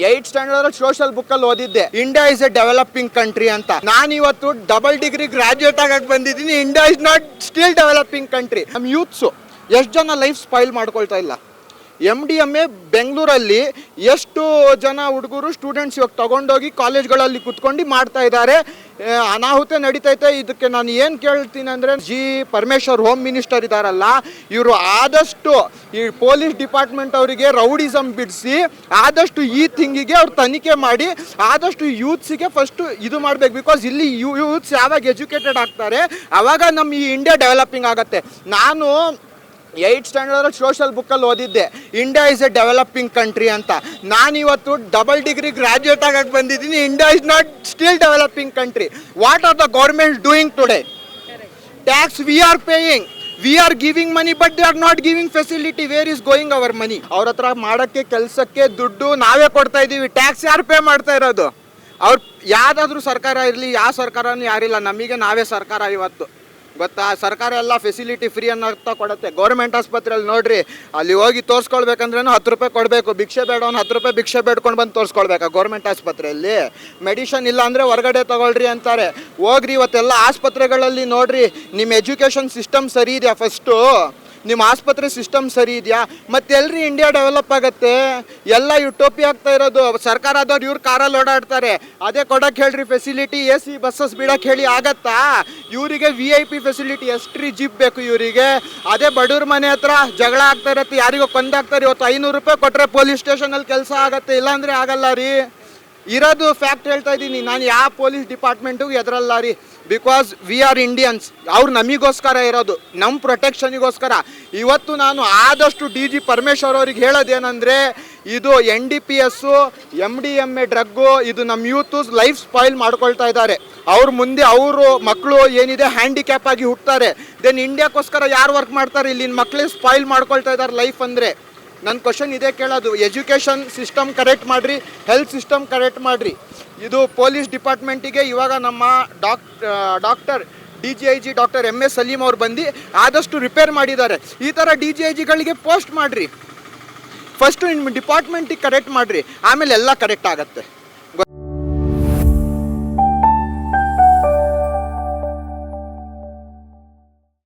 8th standard social book ಅಲ್ಲಿ ಓದಿದ್ದೆ, India is A developing country ಅಂತ. ನಾನು ಇವತ್ತು ಡಬಲ್ ಡಿಗ್ರಿ ಗ್ರಾಜುಯೇಟ್ ಆಗಕ್ಕೆ ಬಂದಿದ್ದೀನಿ. India is not still developing country. ನಮ್ಮ ಯೂತ್ಸು ಎಷ್ಟು ಜನ ಲೈಫ್ ಸ್ಪಾಯಿಲ್ ಮಾಡ್ಕೊಳ್ತಾ ಇಲ್ಲ. MDMA ಬೆಂಗಳೂರಲ್ಲಿ ಎಷ್ಟು ಜನ ಹುಡುಗರು ಸ್ಟೂಡೆಂಟ್ಸ್ ಇವಾಗ ತಗೊಂಡೋಗಿ ಕಾಲೇಜ್ಗಳಲ್ಲಿ ಕುತ್ಕೊಂಡು ಮಾಡ್ತಾ ಇದ್ದಾರೆ. ಅನಾಹುತ ನಡೀತೈತೆ. ಇದಕ್ಕೆ ನಾನು ಏನು ಕೇಳ್ತೀನಿ ಅಂದರೆ, ಪರಮೇಶ್ವರ್ ಹೋಮ್ ಮಿನಿಸ್ಟರ್ ಇದ್ದಾರಲ್ಲ, ಇವರು ಆದಷ್ಟು ಈ ಪೊಲೀಸ್ ಡಿಪಾರ್ಟ್ಮೆಂಟ್ ಅವರಿಗೆ ರೌಡಿಸಮ್ ಬಿಡಿಸಿ ಆದಷ್ಟು ಈ ಥಿಂಗಿಗೆ ಅವ್ರು ತನಿಖೆ ಮಾಡಿ ಆದಷ್ಟು ಯೂತ್ಸಿಗೆ ಫಸ್ಟು ಇದು ಮಾಡಬೇಕು. ಬಿಕಾಸ್ ಇಲ್ಲಿ ಯೂತ್ಸ್ ಯಾವಾಗ ಎಜುಕೇಟೆಡ್ ಆಗ್ತಾರೆ ಆವಾಗ ನಮ್ಮ ಈ ಇಂಡಿಯಾ ಡೆವಲಪಿಂಗ್ ಆಗುತ್ತೆ. ನಾನು 8th ಸ್ಟ್ಯಾಂಡರ್ಡ್ ಸೋಷಿಯಲ್ ಬುಕ್ಕಲ್ಲಿ ಓದಿದ್ದೆ, India is A developing country ಅಂತ. ನಾನಿವತ್ತು ಡಬಲ್ ಡಿಗ್ರಿ ಗ್ರಾಜುಯೇಟ್ ಆಗಕ್ಕೆ ಬಂದಿದ್ದೀನಿ. India is not still developing country. What are the government doing today? Tax we are paying, we are giving money, but they are not giving facility. Where is going hour ಮನಿ? ಅವ್ರ ಹತ್ರ ಮಾಡೋಕ್ಕೆ ಕೆಲಸಕ್ಕೆ ದುಡ್ಡು ನಾವೇ ಕೊಡ್ತಾ ಇದ್ದೀವಿ. ಟ್ಯಾಕ್ಸ್ ಯಾರು pay ಮಾಡ್ತಾ ಇರೋದು? ಅವ್ರು ಯಾವುದಾದ್ರೂ ಸರ್ಕಾರ ಇರಲಿ, ಯಾವ ಸರ್ಕಾರನೂ ಯಾರಿಲ್ಲ, ನಮಗೆ ನಾವೇ ಸರ್ಕಾರ. ಇವತ್ತು ಗೊತ್ತಾ, ಸರ್ಕಾರ ಎಲ್ಲ ಫೆಸಿಲಿಟಿ ಫ್ರೀ ಅನ್ನೋ ಕೊಡುತ್ತೆ. ಗೌರ್ಮೆಂಟ್ ಆಸ್ಪತ್ರೆಯಲ್ಲಿ ನೋಡ್ರಿ, ಅಲ್ಲಿ ಹೋಗಿ ತೋರಿಸ್ಕೊಳ್ಬೇಕಂದ್ರೂ 10 ರೂಪಾಯಿ ಕೊಡಬೇಕು. ಭಿಕ್ಷೆ ಬೇಡ, 10 ರೂಪಾಯಿ ಭಿಕ್ಷೆ ಬೇಡ್ಕೊಂಡು ಬಂದು ತೋರಿಸ್ಕೊಳ್ಬೇಕಾ ಗೌರ್ಮೆಂಟ್ ಆಸ್ಪತ್ರೆಯಲ್ಲಿ? ಮೆಡಿಷನ್ ಇಲ್ಲ ಅಂದರೆ ಹೊರಗಡೆ ತಗೊಳ್ರಿ ಅಂತಾರೆ. ಹೋಗ್ರಿ, ಇವತ್ತೆಲ್ಲ ಆಸ್ಪತ್ರೆಗಳಲ್ಲಿ ನೋಡ್ರಿ, ನಿಮ್ಮ ಎಜುಕೇಷನ್ ಸಿಸ್ಟಮ್ ಸರಿ ಇದೆಯಾ? ಫಸ್ಟು ನಿಮ್ಮ ಆಸ್ಪತ್ರೆ ಸಿಸ್ಟಮ್ ಸರಿ ಇದೆಯಾ? ಮತ್ತೆ ಎಲ್ರಿ ಇಂಡಿಯಾ ಡೆವಲಪ್ ಆಗುತ್ತೆ? ಎಲ್ಲ ಯುಟೋಪಿ ಆಗ್ತಾ ಇರೋದು. ಸರ್ಕಾರ ಆದವ್ರು ಇವ್ರು ಕಾರಲ್ಲಿ ಓಡಾಡ್ತಾರೆ, ಅದೇ ಕೊಡಕ್ಕೆ ಹೇಳ್ರಿ ಫೆಸಿಲಿಟಿ. AC ಬಸ್ಸಸ್ ಬಿಡಕ್ಕೆ ಹೇಳಿ ಆಗತ್ತಾ? ಇವರಿಗೆ VIP ಫೆಸಿಲಿಟಿ ಎಷ್ಟ್ರಿ ಜೀಪ್ ಬೇಕು ಇವರಿಗೆ? ಅದೇ ಬಡವ್ರ ಮನೆ ಹತ್ರ ಜಗಳ ಆಗ್ತಾ ಇರತ್ತೆ, ಯಾರಿಗೋ ಕೊಂದಾಗ್ತಾರೆ. ಇವತ್ತು 500 ರೂಪಾಯಿ ಕೊಟ್ಟರೆ ಪೊಲೀಸ್ ಸ್ಟೇಷನಲ್ಲಿ ಕೆಲಸ ಆಗತ್ತೆ, ಇಲ್ಲಾಂದರೆ ಆಗಲ್ಲ ರೀ. ಇರೋದು ಫ್ಯಾಕ್ಟ್ ಹೇಳ್ತಾ ಇದ್ದೀನಿ. ನಾನು ಯಾವ ಪೊಲೀಸ್ ಡಿಪಾರ್ಟ್ಮೆಂಟಿಗೂ ಎದುರಲ್ಲ ರೀ. Because we are Indians. ಅವ್ರು ನಮಗೋಸ್ಕರ ಇರೋದು, ನಮ್ಮ ಪ್ರೊಟೆಕ್ಷನಿಗೋಸ್ಕರ. ಇವತ್ತು ನಾನು ಆದಷ್ಟು DG ಪರಮೇಶ್ವರ್ ಅವ್ರಿಗೆ ಹೇಳೋದೇನೆಂದರೆ, ಇದು NDPS MDMA ಡ್ರಗ್ಗು, ಇದು ನಮ್ಮ ಯೂತು ಲೈಫ್ ಸ್ಪಾಯಿಲ್ ಮಾಡ್ಕೊಳ್ತಾ ಇದ್ದಾರೆ. ಅವ್ರ ಮುಂದೆ ಅವರು ಮಕ್ಕಳು ಏನಿದೆ ಹ್ಯಾಂಡಿಕ್ಯಾಪ್ ಆಗಿ ಹುಟ್ಟುತ್ತಾರೆ. ದೆನ್ ಇಂಡಿಯಾಕ್ಕೋಸ್ಕರ ಯಾರು ವರ್ಕ್ ಮಾಡ್ತಾರೆ? ಇಲ್ಲಿನ ಮಕ್ಕಳೇ ಸ್ಪಾಯಿಲ್ ಮಾಡ್ಕೊಳ್ತಾ ಇದ್ದಾರೆ ಲೈಫ್. ಅಂದರೆ ನನ್ನ ಕ್ವಶನ್ ಇದೇ ಕೇಳೋದು, ಎಜುಕೇಷನ್ ಸಿಸ್ಟಮ್ ಕರೆಕ್ಟ್ ಮಾಡಿರಿ, ಹೆಲ್ತ್ ಸಿಸ್ಟಮ್ ಕರೆಕ್ಟ್ ಮಾಡಿರಿ. ಇದು ಪೊಲೀಸ್ ಡಿಪಾರ್ಟ್ಮೆಂಟಿಗೆ ಇವಾಗ ನಮ್ಮ doctor DGIG doctor MS Salim ಅವ್ರು ಬಂದು ಆದಷ್ಟು ರಿಪೇರ್ ಮಾಡಿದ್ದಾರೆ. ಈ ಥರ DGIGಗಳಿಗೆ ಪೋಸ್ಟ್ ಮಾಡಿರಿ. ಫಸ್ಟು ನಿಮ್ಮ ಡಿಪಾರ್ಟ್ಮೆಂಟಿಗೆ ಕರೆಕ್ಟ್ ಮಾಡಿರಿ, ಆಮೇಲೆ ಎಲ್ಲ ಕರೆಕ್ಟ್ ಆಗುತ್ತೆ.